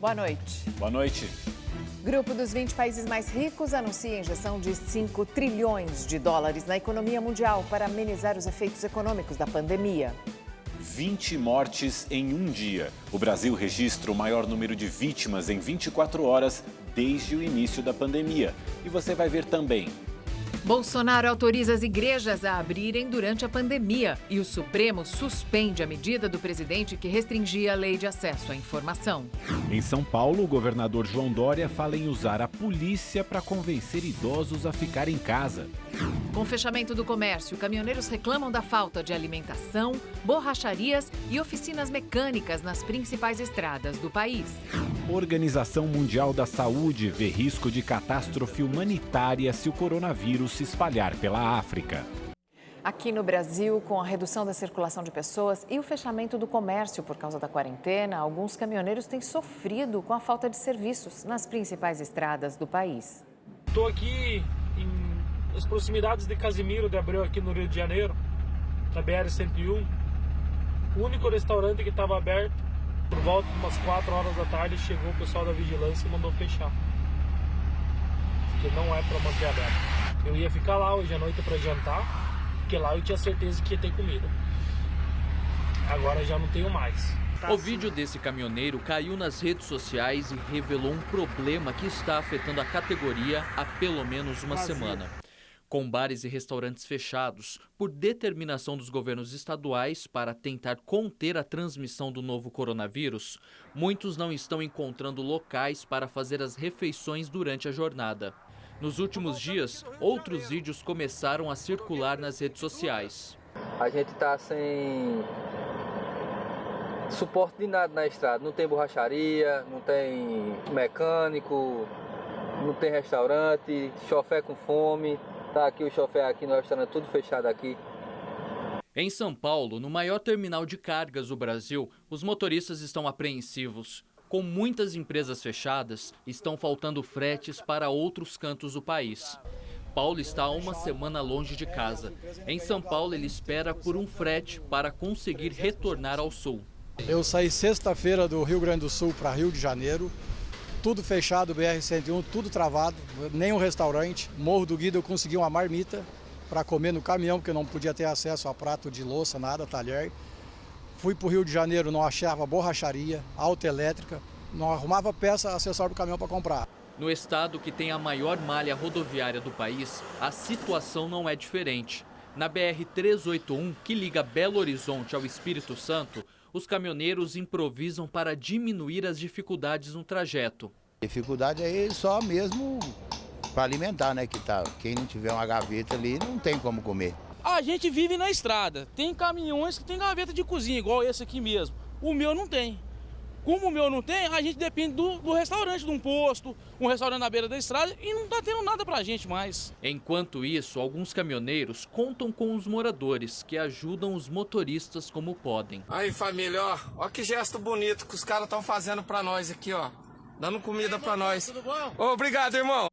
Boa noite. Boa noite. Grupo dos 20 países mais ricos anuncia injeção de 5 trilhões de dólares na economia mundial para amenizar os efeitos econômicos da pandemia. 20 mortes em um dia. O Brasil registra o maior número de vítimas em 24 horas desde o início da pandemia. E você vai ver também. Bolsonaro autoriza as igrejas a abrirem durante a pandemia e o Supremo suspende a medida do presidente que restringia a lei de acesso à informação. Em São Paulo, o governador João Dória fala em usar a polícia para convencer idosos a ficar em casa. Com o fechamento do comércio, caminhoneiros reclamam da falta de alimentação, borracharias e oficinas mecânicas nas principais estradas do país. Organização Mundial da Saúde vê risco de catástrofe humanitária se o coronavírus se espalhar pela África. Aqui no Brasil, com a redução da circulação de pessoas e o fechamento do comércio por causa da quarentena, alguns caminhoneiros têm sofrido com a falta de serviços nas principais estradas do país. Estou aqui nas proximidades de Casimiro de Abreu, aqui no Rio de Janeiro, na BR-101. O único restaurante que estava aberto, por volta de umas 4 horas da tarde, chegou o pessoal da vigilância e mandou fechar. Porque não é para manter aberto. Eu ia ficar lá hoje à noite para jantar, porque lá eu tinha certeza que ia ter comida. Agora já não tenho mais. O vídeo desse caminhoneiro caiu nas redes sociais e revelou um problema que está afetando a categoria há pelo menos uma semana. Com bares e restaurantes fechados, por determinação dos governos estaduais para tentar conter a transmissão do novo coronavírus, muitos não estão encontrando locais para fazer as refeições durante a jornada. Nos últimos dias, outros vídeos começaram a circular nas redes sociais. A gente está sem suporte de nada na estrada, não tem borracharia, não tem mecânico, não tem restaurante, chofé com fome. Tá aqui o chofé aqui no restaurante, tudo fechado aqui. Em São Paulo, no maior terminal de cargas do Brasil, os motoristas estão apreensivos. Com muitas empresas fechadas, estão faltando fretes para outros cantos do país. Paulo está há uma semana longe de casa. Em São Paulo, ele espera por um frete para conseguir retornar ao sul. Eu saí sexta-feira do Rio Grande do Sul para Rio de Janeiro. Tudo fechado, BR-101, tudo travado, nenhum restaurante. Morro do Guido eu consegui uma marmita para comer no caminhão, porque eu não podia ter acesso a prato de louça, nada, talher. Fui para o Rio de Janeiro, não achava borracharia, autoelétrica, não arrumava peça, acessório do caminhão para comprar. No estado que tem a maior malha rodoviária do país, a situação não é diferente. Na BR-381, que liga Belo Horizonte ao Espírito Santo, os caminhoneiros improvisam para diminuir as dificuldades no trajeto. Dificuldade é só mesmo para alimentar, né? Quem não tiver uma gaveta ali não tem como comer. A gente vive na estrada. Tem caminhões que tem gaveta de cozinha, igual esse aqui mesmo. O meu não tem. Como o meu não tem, a gente depende do restaurante, de um posto, um restaurante na beira da estrada e não tá tendo nada pra gente mais. Enquanto isso, alguns caminhoneiros contam com os moradores, que ajudam os motoristas como podem. Aí família, ó que gesto bonito que os caras estão fazendo pra nós aqui, ó. Dando comida pra nós. Tudo bom? Obrigado, irmão.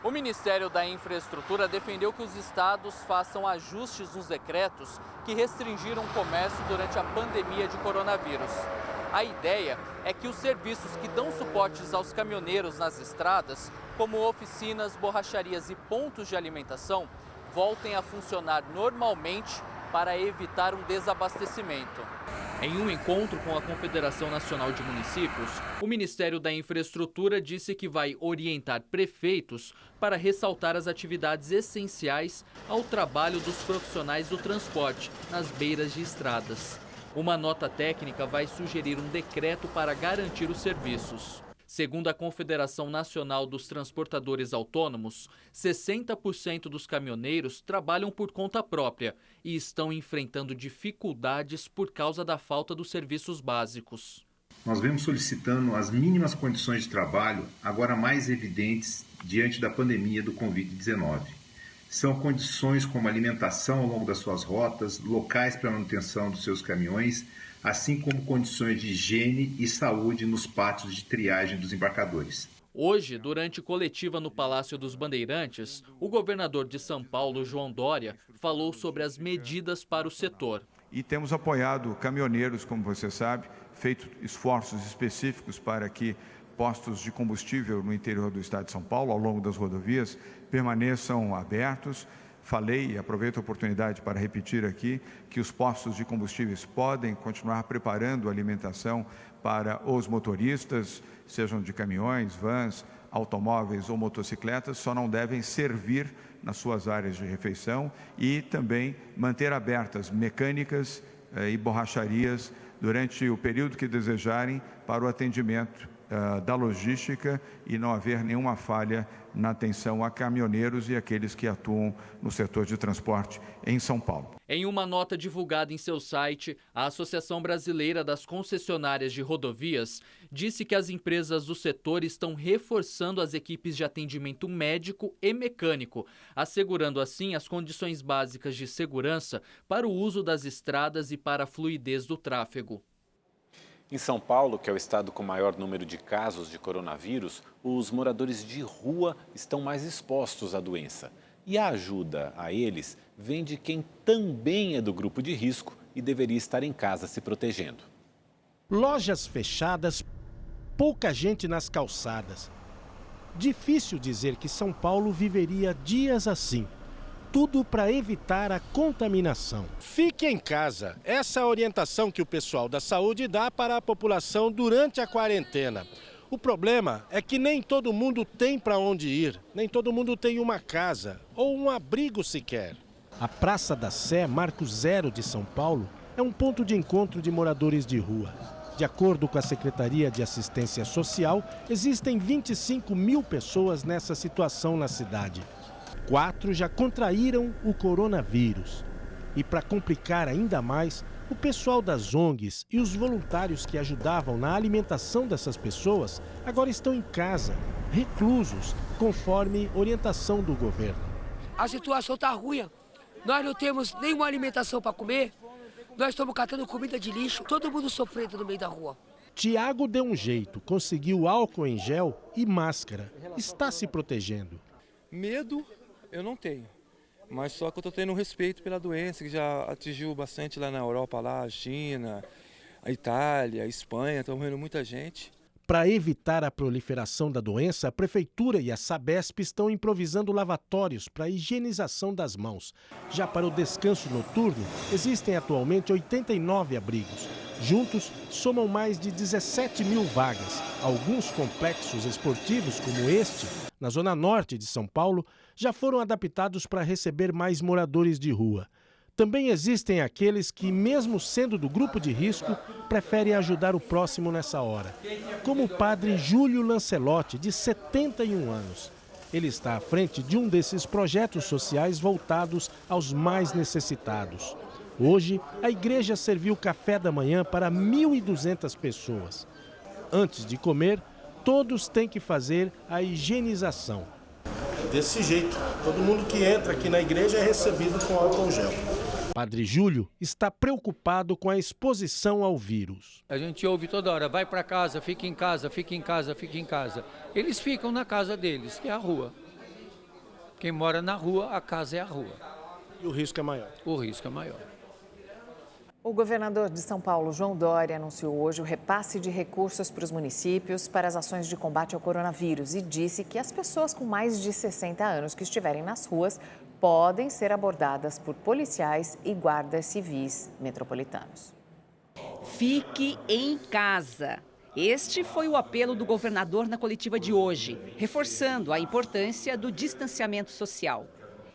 O Ministério da Infraestrutura defendeu que os estados façam ajustes nos decretos que restringiram o comércio durante a pandemia de coronavírus. A ideia é que os serviços que dão suportes aos caminhoneiros nas estradas, como oficinas, borracharias e pontos de alimentação, voltem a funcionar normalmente para evitar um desabastecimento. Em um encontro com a Confederação Nacional de Municípios, o Ministério da Infraestrutura disse que vai orientar prefeitos para ressaltar as atividades essenciais ao trabalho dos profissionais do transporte nas beiras de estradas. Uma nota técnica vai sugerir um decreto para garantir os serviços. Segundo a Confederação Nacional dos Transportadores Autônomos, 60% dos caminhoneiros trabalham por conta própria e estão enfrentando dificuldades por causa da falta dos serviços básicos. Nós vemos solicitando as mínimas condições de trabalho, agora mais evidentes diante da pandemia do Covid-19. São condições como alimentação ao longo das suas rotas, locais para manutenção dos seus caminhões, assim como condições de higiene e saúde nos pátios de triagem dos embarcadores. Hoje, durante coletiva no Palácio dos Bandeirantes, o governador de São Paulo, João Dória, falou sobre as medidas para o setor. E temos apoiado caminhoneiros, como você sabe, feito esforços específicos para que postos de combustível no interior do estado de São Paulo, ao longo das rodovias, permaneçam abertos. Falei, e aproveito a oportunidade para repetir aqui, que os postos de combustíveis podem continuar preparando alimentação para os motoristas, sejam de caminhões, vans, automóveis ou motocicletas, só não devem servir nas suas áreas de refeição e também manter abertas mecânicas e borracharias durante o período que desejarem para o atendimento da logística e não haver nenhuma falha na atenção a caminhoneiros e aqueles que atuam no setor de transporte em São Paulo. Em uma nota divulgada em seu site, a Associação Brasileira das Concessionárias de Rodovias disse que as empresas do setor estão reforçando as equipes de atendimento médico e mecânico, assegurando assim as condições básicas de segurança para o uso das estradas e para a fluidez do tráfego. Em São Paulo, que é o estado com maior número de casos de coronavírus, os moradores de rua estão mais expostos à doença. E a ajuda a eles vem de quem também é do grupo de risco e deveria estar em casa se protegendo. Lojas fechadas, pouca gente nas calçadas. Difícil dizer que São Paulo viveria dias assim. Tudo para evitar a contaminação. Fique em casa. Essa é a orientação que o pessoal da saúde dá para a população durante a quarentena. O problema é que nem todo mundo tem para onde ir, nem todo mundo tem uma casa ou um abrigo sequer. A Praça da Sé, Marco Zero de São Paulo, é um ponto de encontro de moradores de rua. De acordo com a Secretaria de Assistência Social, existem 25 mil pessoas nessa situação na cidade. 4 já contraíram o coronavírus. E para complicar ainda mais, o pessoal das ONGs e os voluntários que ajudavam na alimentação dessas pessoas agora estão em casa, reclusos, conforme orientação do governo. A situação está ruim. Nós não temos nenhuma alimentação para comer. Nós estamos catando comida de lixo, todo mundo sofrendo no meio da rua. Tiago deu um jeito, conseguiu álcool em gel e máscara. Está se protegendo. Medo eu não tenho, mas só que eu estou tendo um respeito pela doença que já atingiu bastante lá na Europa, lá, a China, a Itália, a Espanha, está morrendo muita gente. Para evitar a proliferação da doença, a Prefeitura e a Sabesp estão improvisando lavatórios para a higienização das mãos. Já para o descanso noturno, existem atualmente 89 abrigos. Juntos, somam mais de 17 mil vagas. Alguns complexos esportivos, como este, na zona norte de São Paulo, já foram adaptados para receber mais moradores de rua. Também existem aqueles que, mesmo sendo do grupo de risco, preferem ajudar o próximo nessa hora. Como o padre Júlio Lancelotti, de 71 anos. Ele está à frente de um desses projetos sociais voltados aos mais necessitados. Hoje, a igreja serviu café da manhã para 1.200 pessoas. Antes de comer, todos têm que fazer a higienização. Desse jeito, todo mundo que entra aqui na igreja é recebido com álcool gel. Padre Júlio está preocupado com a exposição ao vírus. A gente ouve toda hora, vai para casa, fica em casa, fica em casa, fica em casa. Eles ficam na casa deles, que é a rua. Quem mora na rua, a casa é a rua. E o risco é maior? O risco é maior. O governador de São Paulo, João Dória, anunciou hoje o repasse de recursos para os municípios para as ações de combate ao coronavírus e disse que as pessoas com mais de 60 anos que estiverem nas ruas podem ser abordadas por policiais e guardas civis metropolitanos. Fique em casa. Este foi o apelo do governador na coletiva de hoje, reforçando a importância do distanciamento social.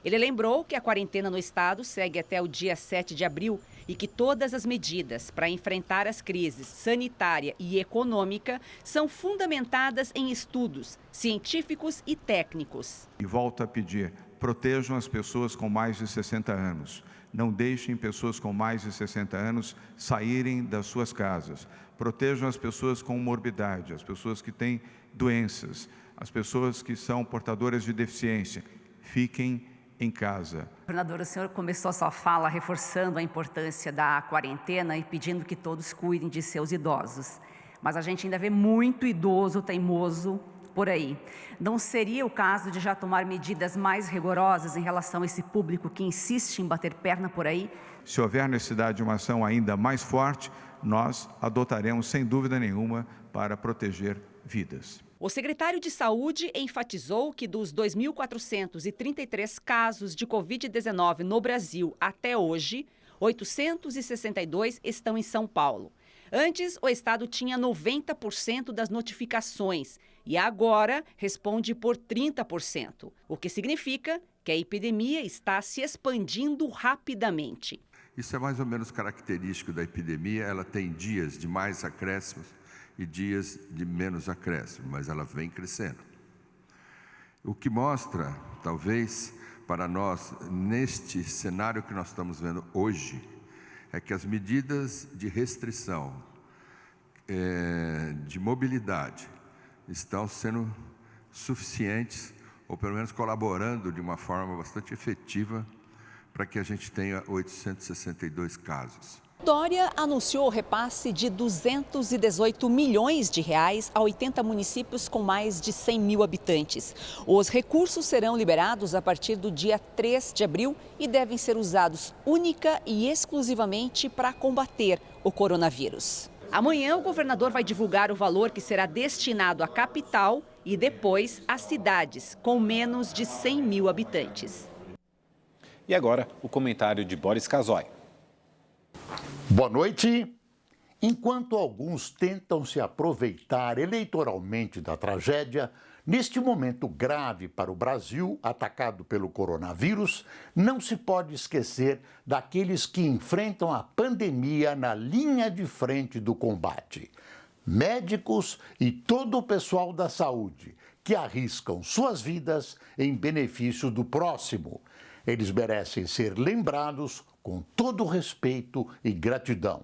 Ele lembrou que a quarentena no estado segue até o dia 7 de abril e que todas as medidas para enfrentar as crises sanitária e econômica são fundamentadas em estudos científicos e técnicos. E volto a pedir, protejam as pessoas com mais de 60 anos. Não deixem pessoas com mais de 60 anos saírem das suas casas. Protejam as pessoas com morbidade, as pessoas que têm doenças, as pessoas que são portadoras de deficiência. Fiquem em casa. Governador, o senhor começou a sua fala reforçando a importância da quarentena e pedindo que todos cuidem de seus idosos. Mas a gente ainda vê muito idoso teimoso por aí. Não seria o caso de já tomar medidas mais rigorosas em relação a esse público que insiste em bater perna por aí? Se houver necessidade de uma ação ainda mais forte, nós adotaremos sem dúvida nenhuma para proteger vidas. O secretário de Saúde enfatizou que dos 2.433 casos de Covid-19 no Brasil até hoje, 862 estão em São Paulo. Antes, o estado tinha 90% das notificações e agora responde por 30%, o que significa que a epidemia está se expandindo rapidamente. Isso é mais ou menos característico da epidemia, ela tem dias de mais acréscimos e dias de menos acréscimo, mas ela vem crescendo. O que mostra, talvez, para nós, neste cenário que nós estamos vendo hoje, é que as medidas de restrição, de mobilidade, estão sendo suficientes, ou pelo menos colaborando de uma forma bastante efetiva, para que a gente tenha 862 casos. Dória anunciou o repasse de 218 milhões de reais a 80 municípios com mais de 100 mil habitantes. Os recursos serão liberados a partir do dia 3 de abril e devem ser usados única e exclusivamente para combater o coronavírus. Amanhã, o governador vai divulgar o valor que será destinado à capital e depois às cidades com menos de 100 mil habitantes. E agora, o comentário de Boris Casoy. Boa noite. Enquanto alguns tentam se aproveitar eleitoralmente da tragédia, neste momento grave para o Brasil, atacado pelo coronavírus, não se pode esquecer daqueles que enfrentam a pandemia na linha de frente do combate. Médicos e todo o pessoal da saúde, que arriscam suas vidas em benefício do próximo. Eles merecem ser lembrados com todo respeito e gratidão.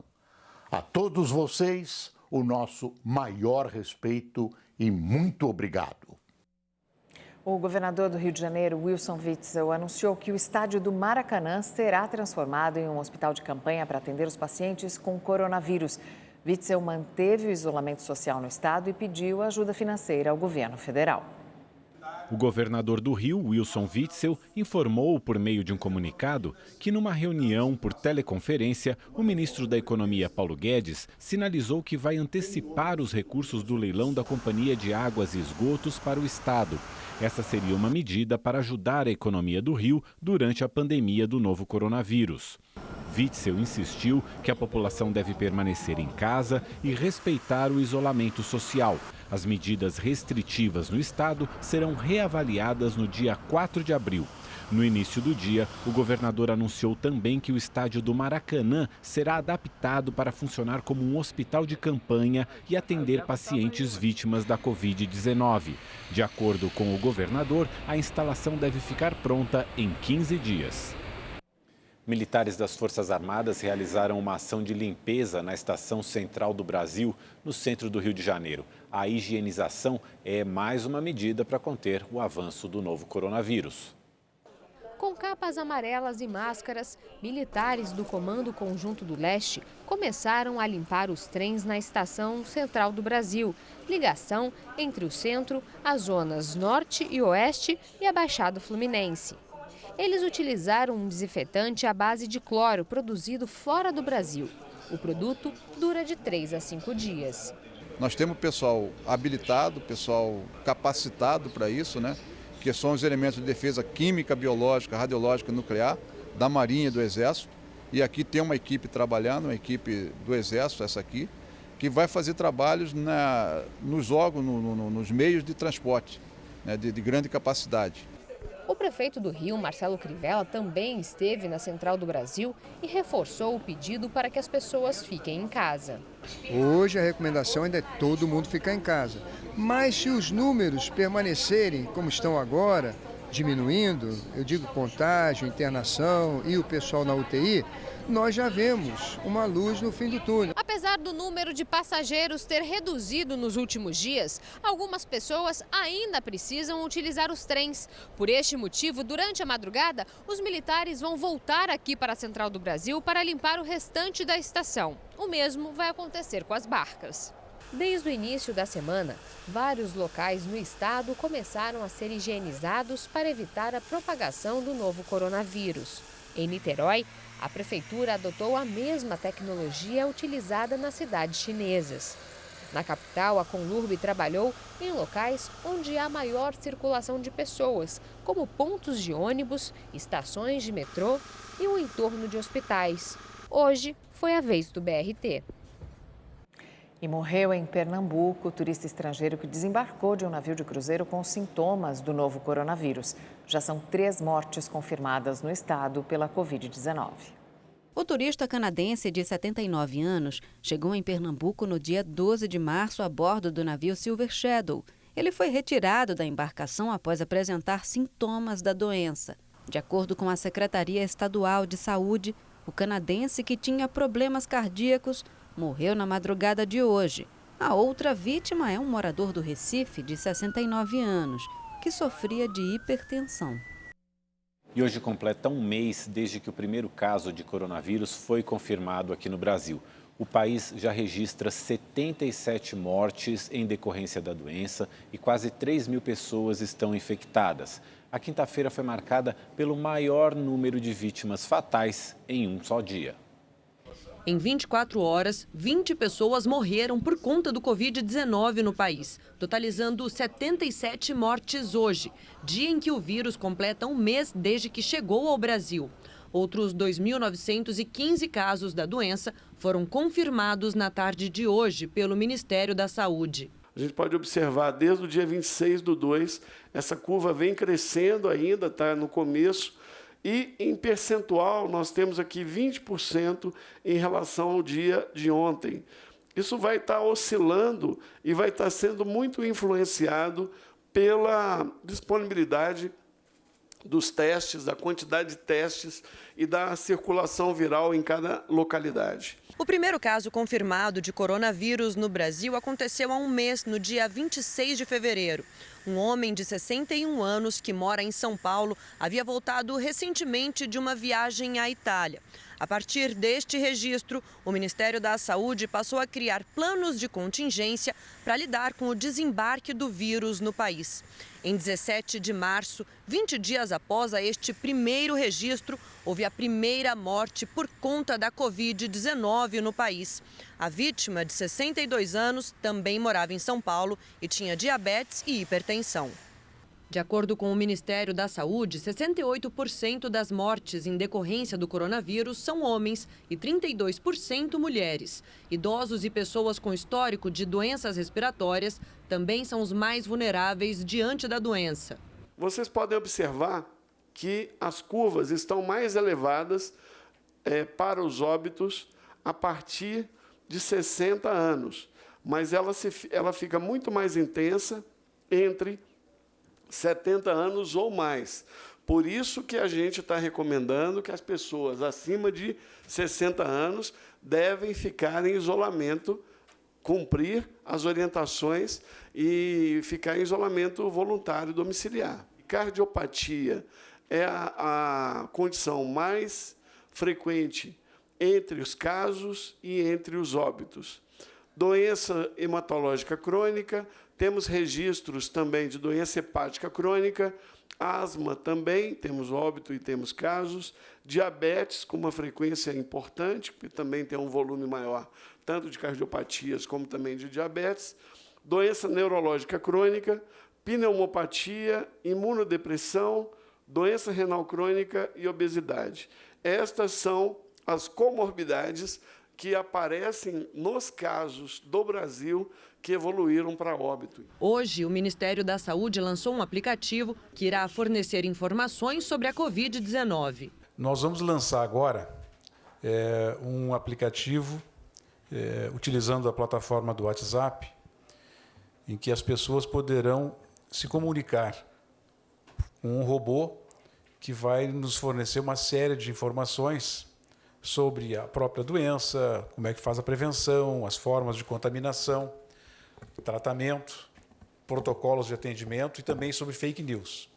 A todos vocês, o nosso maior respeito e muito obrigado. O governador do Rio de Janeiro, Wilson Witzel, anunciou que o estádio do Maracanã será transformado em um hospital de campanha para atender os pacientes com coronavírus. Witzel manteve o isolamento social no estado e pediu ajuda financeira ao governo federal. O governador do Rio, Wilson Witzel, informou por meio de um comunicado que numa reunião por teleconferência, o ministro da Economia, Paulo Guedes, sinalizou que vai antecipar os recursos do leilão da Companhia de Águas e Esgotos para o estado. Essa seria uma medida para ajudar a economia do Rio durante a pandemia do novo coronavírus. Witzel insistiu que a população deve permanecer em casa e respeitar o isolamento social. As medidas restritivas no estado serão reavaliadas no dia 4 de abril. No início do dia, o governador anunciou também que o estádio do Maracanã será adaptado para funcionar como um hospital de campanha e atender pacientes vítimas da Covid-19. De acordo com o governador, a instalação deve ficar pronta em 15 dias. Militares das Forças Armadas realizaram uma ação de limpeza na Estação Central do Brasil, no centro do Rio de Janeiro. A higienização é mais uma medida para conter o avanço do novo coronavírus. Com capas amarelas e máscaras, militares do Comando Conjunto do Leste começaram a limpar os trens na Estação Central do Brasil, ligação entre o centro, as zonas norte e oeste e a Baixada Fluminense. Eles utilizaram um desinfetante à base de cloro produzido fora do Brasil. O produto dura de 3 a 5 dias. Nós temos pessoal habilitado, pessoal capacitado para isso, né? Que são os elementos de defesa química, biológica, radiológica e nuclear da Marinha e do Exército. E aqui tem uma equipe trabalhando, uma equipe do Exército, essa aqui, que vai fazer trabalhos nos órgãos, nos meios de transporte, né? de grande capacidade. O prefeito do Rio, Marcelo Crivella, também esteve na Central do Brasil e reforçou o pedido para que as pessoas fiquem em casa. Hoje a recomendação ainda é todo mundo ficar em casa. Mas se os números permanecerem como estão agora, diminuindo, eu digo contágio, internação e o pessoal na UTI, nós já vemos uma luz no fim do túnel. Apesar do número de passageiros ter reduzido nos últimos dias, algumas pessoas ainda precisam utilizar os trens. Por este motivo, durante a madrugada, os militares vão voltar aqui para a Central do Brasil para limpar o restante da estação. O mesmo vai acontecer com as barcas. Desde o início da semana, vários locais no estado começaram a ser higienizados para evitar a propagação do novo coronavírus. Em Niterói, a prefeitura adotou a mesma tecnologia utilizada nas cidades chinesas. Na capital, a Conlurb trabalhou em locais onde há maior circulação de pessoas, como pontos de ônibus, estações de metrô e o entorno de hospitais. Hoje foi a vez do BRT. E morreu em Pernambuco o turista estrangeiro que desembarcou de um navio de cruzeiro com sintomas do novo coronavírus. Já são 3 mortes confirmadas no estado pela Covid-19. O turista canadense de 79 anos chegou em Pernambuco no dia 12 de março a bordo do navio Silver Shadow. Ele foi retirado da embarcação após apresentar sintomas da doença. De acordo com a Secretaria Estadual de Saúde, o canadense, que tinha problemas cardíacos, morreu na madrugada de hoje. A outra vítima é um morador do Recife, de 69 anos, que sofria de hipertensão. E hoje completa um mês desde que o primeiro caso de coronavírus foi confirmado aqui no Brasil. O país já registra 77 mortes em decorrência da doença e quase 3.000 pessoas estão infectadas. A quinta-feira foi marcada pelo maior número de vítimas fatais em um só dia. Em 24 horas, 20 pessoas morreram por conta do Covid-19 no país, totalizando 77 mortes hoje, dia em que o vírus completa um mês desde que chegou ao Brasil. Outros 2.915 casos da doença foram confirmados na tarde de hoje pelo Ministério da Saúde. A gente pode observar desde o dia 26/2, essa curva vem crescendo ainda, está no começo. E, em percentual, nós temos aqui 20% em relação ao dia de ontem. Isso vai estar oscilando e vai estar sendo muito influenciado pela disponibilidade dos testes, da quantidade de testes e da circulação viral em cada localidade. O primeiro caso confirmado de coronavírus no Brasil aconteceu há um mês, no dia 26 de fevereiro. Um homem de 61 anos que mora em São Paulo havia voltado recentemente de uma viagem à Itália. A partir deste registro, o Ministério da Saúde passou a criar planos de contingência para lidar com o desembarque do vírus no país. Em 17 de março, 20 dias após este primeiro registro, houve a primeira morte por conta da Covid-19 no país. A vítima, de 62 anos, também morava em São Paulo e tinha diabetes e hipertensão. De acordo com o Ministério da Saúde, 68% das mortes em decorrência do coronavírus são homens e 32% mulheres. Idosos e pessoas com histórico de doenças respiratórias também são os mais vulneráveis diante da doença. Vocês podem observar que as curvas estão mais elevadas para os óbitos a partir de 60 anos, mas ela fica muito mais intensa entre 70 anos ou mais. Por isso que a gente está recomendando que as pessoas acima de 60 anos devem ficar em isolamento, cumprir as orientações e ficar em isolamento voluntário domiciliar. Cardiopatia é a condição mais frequente entre os casos e entre os óbitos. Doença hematológica crônica, temos registros também de doença hepática crônica, asma também, temos óbito e temos casos, diabetes com uma frequência importante, que também tem um volume maior, tanto de cardiopatias como também de diabetes, doença neurológica crônica, pneumopatia, imunodepressão, doença renal crônica e obesidade. Estas são as comorbidades que aparecem nos casos do Brasil que evoluíram para óbito. Hoje, o Ministério da Saúde lançou um aplicativo que irá fornecer informações sobre a Covid-19. Nós vamos lançar agora um aplicativo utilizando a plataforma do WhatsApp, em que as pessoas poderão se comunicar com um robô que vai nos fornecer uma série de informações sobre a própria doença, como é que faz a prevenção, as formas de contaminação, tratamento, protocolos de atendimento e também sobre fake news.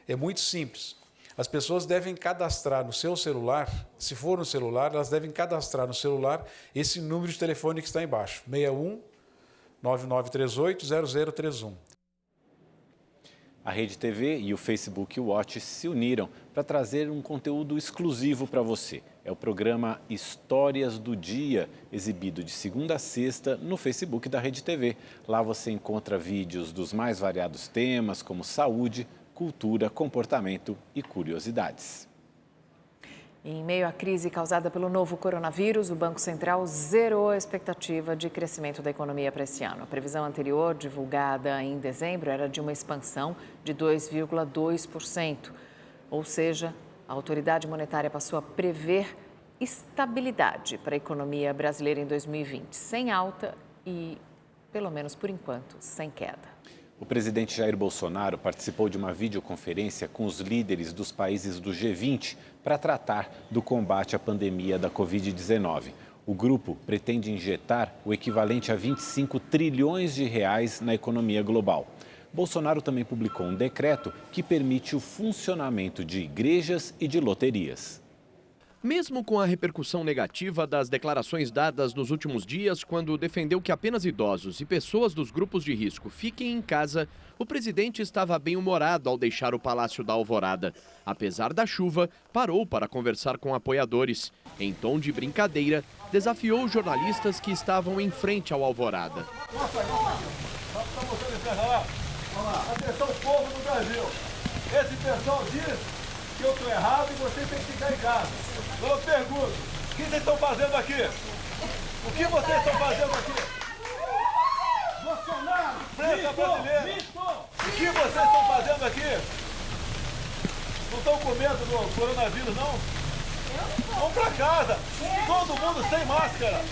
É muito simples. As pessoas devem cadastrar no seu celular, se for no celular, elas devem cadastrar no celular esse número de telefone que está embaixo, 61 9938-0031. A Rede TV e o Facebook Watch se uniram para trazer um conteúdo exclusivo para você. É o programa Histórias do Dia, exibido de segunda a sexta no Facebook da Rede TV. Lá você encontra vídeos dos mais variados temas, como saúde, cultura, comportamento e curiosidades. Em meio à crise causada pelo novo coronavírus, o Banco Central zerou a expectativa de crescimento da economia para esse ano. A previsão anterior, divulgada em dezembro, era de uma expansão de 2,2%. Ou seja, a autoridade monetária passou a prever estabilidade para a economia brasileira em 2020, sem alta e, pelo menos por enquanto, sem queda. O presidente Jair Bolsonaro participou de uma videoconferência com os líderes dos países do G20 para tratar do combate à pandemia da Covid-19. O grupo pretende injetar o equivalente a 25 trilhões de reais na economia global. Bolsonaro também publicou um decreto que permite o funcionamento de igrejas e de loterias. Mesmo com a repercussão negativa das declarações dadas nos últimos dias, quando defendeu que apenas idosos e pessoas dos grupos de risco fiquem em casa, o presidente estava bem-humorado ao deixar o Palácio da Alvorada. Apesar da chuva, parou para conversar com apoiadores. Em tom de brincadeira, desafiou os jornalistas que estavam em frente ao Alvorada. Atenção, povo do Brasil. Esse pessoal diz que eu estou errado e vocês têm que ficar em casa. Eu pergunto, o que vocês estão fazendo aqui? O que vocês estão fazendo aqui? Bolsonaro, imprensa brasileira, o que vocês estão fazendo aqui? Não estão com medo do coronavírus, não? Vamos pra casa, todo mundo sem máscara.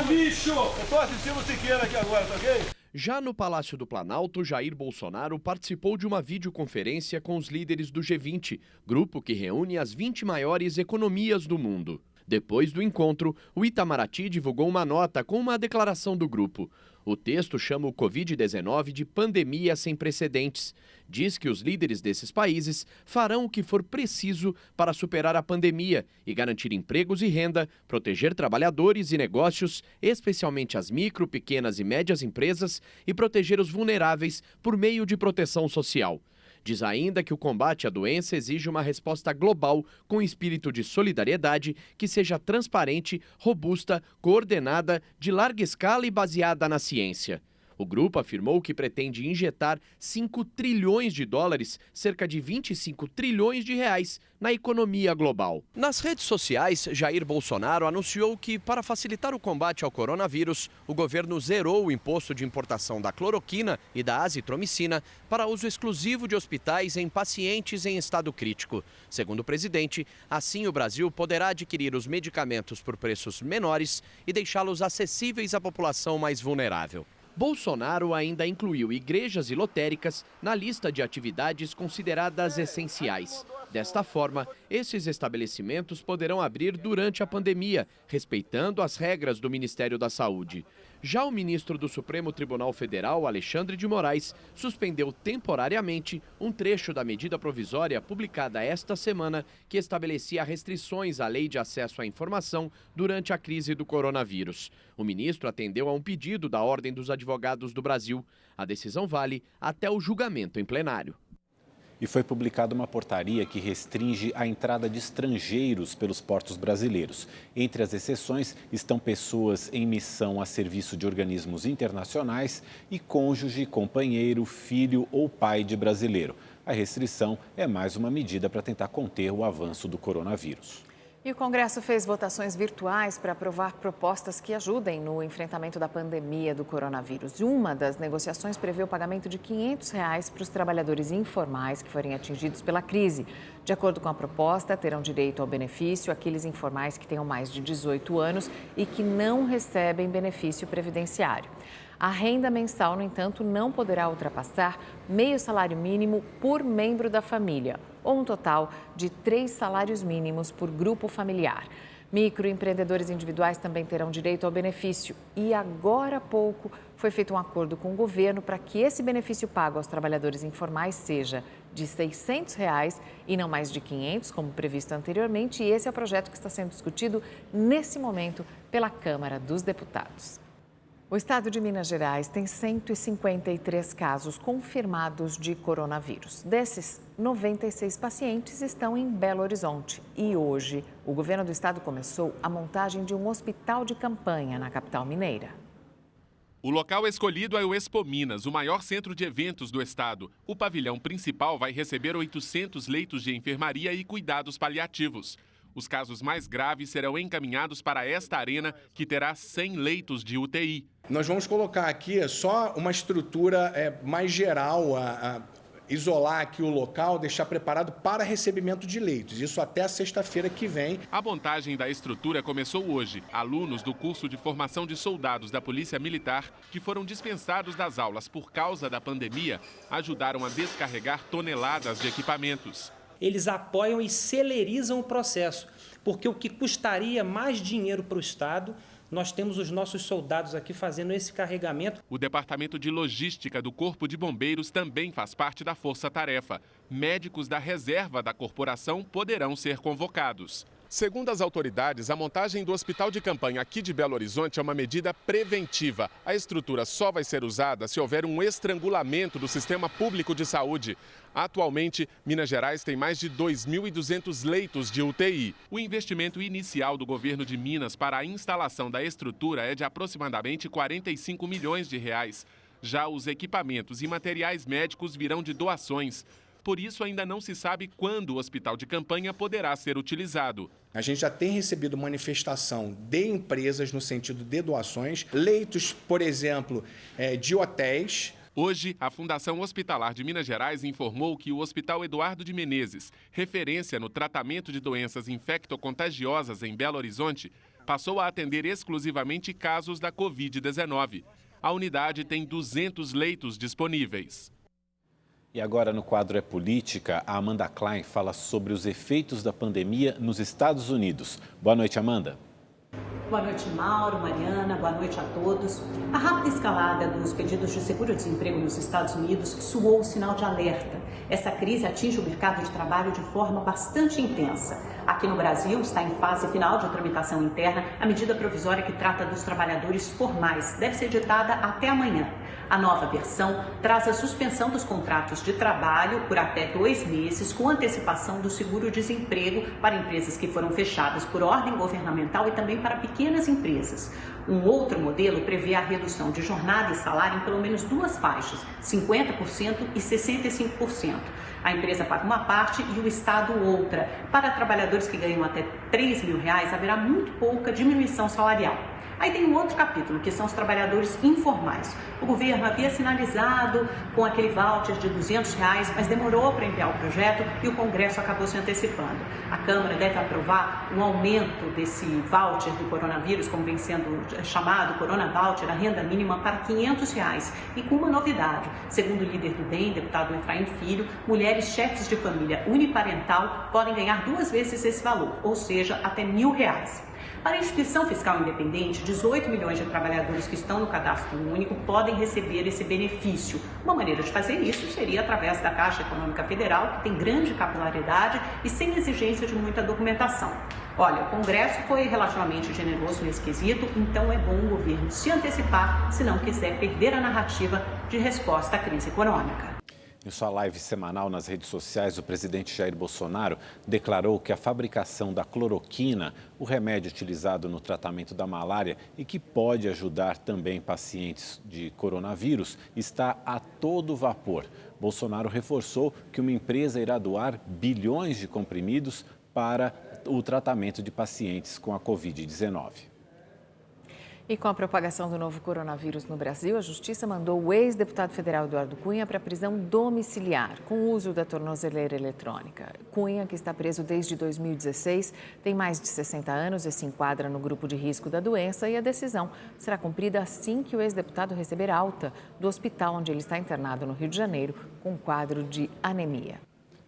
Lixo! Eu estou assistindo o Siqueira aqui agora, tá ok? Já no Palácio do Planalto, Jair Bolsonaro participou de uma videoconferência com os líderes do G20, grupo que reúne as 20 maiores economias do mundo. Depois do encontro, o Itamaraty divulgou uma nota com uma declaração do grupo. O texto chama o Covid-19 de pandemia sem precedentes. Diz que os líderes desses países farão o que for preciso para superar a pandemia e garantir empregos e renda, proteger trabalhadores e negócios, especialmente as micro, pequenas e médias empresas, e proteger os vulneráveis por meio de proteção social. Diz ainda que o combate à doença exige uma resposta global com espírito de solidariedade que seja transparente, robusta, coordenada, de larga escala e baseada na ciência. O grupo afirmou que pretende injetar 5 trilhões de dólares, cerca de 25 trilhões de reais, na economia global. Nas redes sociais, Jair Bolsonaro anunciou que, para facilitar o combate ao coronavírus, o governo zerou o imposto de importação da cloroquina e da azitromicina para uso exclusivo de hospitais em pacientes em estado crítico. Segundo o presidente, assim o Brasil poderá adquirir os medicamentos por preços menores e deixá-los acessíveis à população mais vulnerável. Bolsonaro ainda incluiu igrejas e lotéricas na lista de atividades consideradas essenciais. Desta forma, esses estabelecimentos poderão abrir durante a pandemia, respeitando as regras do Ministério da Saúde. Já o ministro do Supremo Tribunal Federal, Alexandre de Moraes, suspendeu temporariamente um trecho da medida provisória publicada esta semana que estabelecia restrições à Lei de Acesso à Informação durante a crise do coronavírus. O ministro atendeu a um pedido da Ordem dos Advogados do Brasil. A decisão vale até o julgamento em plenário. E foi publicada uma portaria que restringe a entrada de estrangeiros pelos portos brasileiros. Entre as exceções estão pessoas em missão a serviço de organismos internacionais e cônjuge, companheiro, filho ou pai de brasileiro. A restrição é mais uma medida para tentar conter o avanço do coronavírus. E o Congresso fez votações virtuais para aprovar propostas que ajudem no enfrentamento da pandemia do coronavírus. Uma das negociações prevê o pagamento de R$ 500 para os trabalhadores informais que forem atingidos pela crise. De acordo com a proposta, terão direito ao benefício aqueles informais que tenham mais de 18 anos e que não recebem benefício previdenciário. A renda mensal, no entanto, não poderá ultrapassar meio salário mínimo por membro da família, ou um total de 3 salários mínimos por grupo familiar. Microempreendedores individuais também terão direito ao benefício. E agora há pouco foi feito um acordo com o governo para que esse benefício pago aos trabalhadores informais seja de R$ 600 e não mais de R$ 500, como previsto anteriormente. E esse é o projeto que está sendo discutido nesse momento pela Câmara dos Deputados. O estado de Minas Gerais tem 153 casos confirmados de coronavírus. Desses, 96 pacientes estão em Belo Horizonte. E hoje, o governo do estado começou a montagem de um hospital de campanha na capital mineira. O local escolhido é o Expo Minas, o maior centro de eventos do estado. O pavilhão principal vai receber 800 leitos de enfermaria e cuidados paliativos. Os casos mais graves serão encaminhados para esta arena, que terá 100 leitos de UTI. Nós vamos colocar aqui só uma estrutura mais geral, isolar aqui o local, deixar preparado para recebimento de leitos. Isso até sexta-feira que vem. A montagem da estrutura começou hoje. Alunos do curso de formação de soldados da Polícia Militar, que foram dispensados das aulas por causa da pandemia, ajudaram a descarregar toneladas de equipamentos. Eles apoiam e celerizam o processo, porque o que custaria mais dinheiro para o Estado, nós temos os nossos soldados aqui fazendo esse carregamento. O Departamento de Logística do Corpo de Bombeiros também faz parte da força-tarefa. Médicos da reserva da corporação poderão ser convocados. Segundo as autoridades, a montagem do hospital de campanha aqui de Belo Horizonte é uma medida preventiva. A estrutura só vai ser usada se houver um estrangulamento do sistema público de saúde. Atualmente, Minas Gerais tem mais de 2.200 leitos de UTI. O investimento inicial do governo de Minas para a instalação da estrutura é de aproximadamente 45 milhões de reais. Já os equipamentos e materiais médicos virão de doações. Por isso, ainda não se sabe quando o hospital de campanha poderá ser utilizado. A gente já tem recebido manifestação de empresas no sentido de doações, leitos, por exemplo, de hotéis. Hoje, a Fundação Hospitalar de Minas Gerais informou que o Hospital Eduardo de Menezes, referência no tratamento de doenças infectocontagiosas em Belo Horizonte, passou a atender exclusivamente casos da Covid-19. A unidade tem 200 leitos disponíveis. E agora no quadro É Política, a Amanda Klein fala sobre os efeitos da pandemia nos Estados Unidos. Boa noite, Amanda. Boa noite, Mauro, Mariana, boa noite a todos. A rápida escalada dos pedidos de seguro-desemprego nos Estados Unidos soou o sinal de alerta. Essa crise atinge o mercado de trabalho de forma bastante intensa. Aqui no Brasil está em fase final de tramitação interna a medida provisória que trata dos trabalhadores formais. Deve ser editada até amanhã. A nova versão traz a suspensão dos contratos de trabalho por até 2 meses com antecipação do seguro-desemprego para empresas que foram fechadas por ordem governamental e também para pequenas empresas. Um outro modelo prevê a redução de jornada e salário em pelo menos 2 faixas, 50% e 65%. A empresa paga uma parte e o Estado outra. Para trabalhadores que ganham até R$3 mil, haverá muito pouca diminuição salarial. Aí tem um outro capítulo, que são os trabalhadores informais. O governo havia sinalizado com aquele voucher de R$200, mas demorou para enviar o projeto e o Congresso acabou se antecipando. A Câmara deve aprovar um aumento desse voucher do coronavírus, como vem sendo chamado, Corona Voucher, a renda mínima para R$500. E com uma novidade, segundo o líder do DEM, deputado Efraim Filho, mulheres chefes de família uniparental podem ganhar 2 vezes esse valor, ou seja, até R$1.000. Para a instituição fiscal independente, 18 milhões de trabalhadores que estão no cadastro único podem receber esse benefício. Uma maneira de fazer isso seria através da Caixa Econômica Federal, que tem grande capilaridade e sem exigência de muita documentação. Olha, o Congresso foi relativamente generoso nesse quesito, então é bom o governo se antecipar se não quiser perder a narrativa de resposta à crise econômica. Em sua live semanal nas redes sociais, o presidente Jair Bolsonaro declarou que a fabricação da cloroquina, o remédio utilizado no tratamento da malária e que pode ajudar também pacientes de coronavírus, está a todo vapor. Bolsonaro reforçou que uma empresa irá doar bilhões de comprimidos para o tratamento de pacientes com a Covid-19. E com a propagação do novo coronavírus no Brasil, a Justiça mandou o ex-deputado federal Eduardo Cunha para a prisão domiciliar, com o uso da tornozeleira eletrônica. Cunha, que está preso desde 2016, tem mais de 60 anos e se enquadra no grupo de risco da doença, e a decisão será cumprida assim que o ex-deputado receber alta do hospital onde ele está internado no Rio de Janeiro, com um quadro de anemia.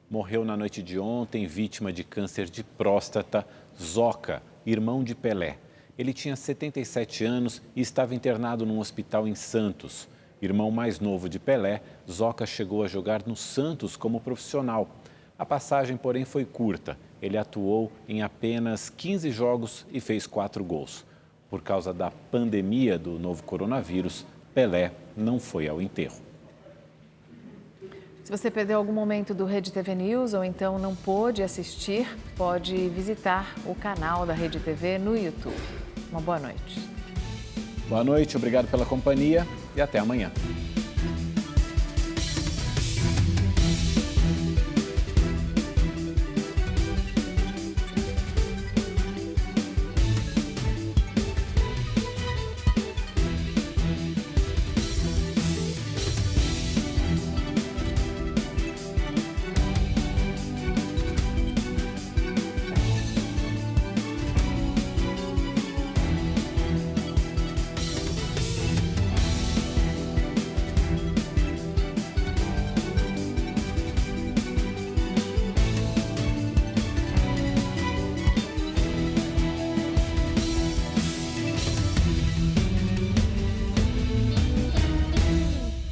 Morreu na noite de ontem, vítima de câncer de próstata, Zoca, irmão de Pelé. Ele tinha 77 anos e estava internado num hospital em Santos. Irmão mais novo de Pelé, Zoca chegou a jogar no Santos como profissional. A passagem, porém, foi curta. Ele atuou em apenas 15 jogos e fez 4 gols. Por causa da pandemia do novo coronavírus, Pelé não foi ao enterro. Se você perdeu algum momento do Rede TV News ou então não pôde assistir, pode visitar o canal da Rede TV no YouTube. Uma boa noite. Boa noite, obrigado pela companhia e até amanhã.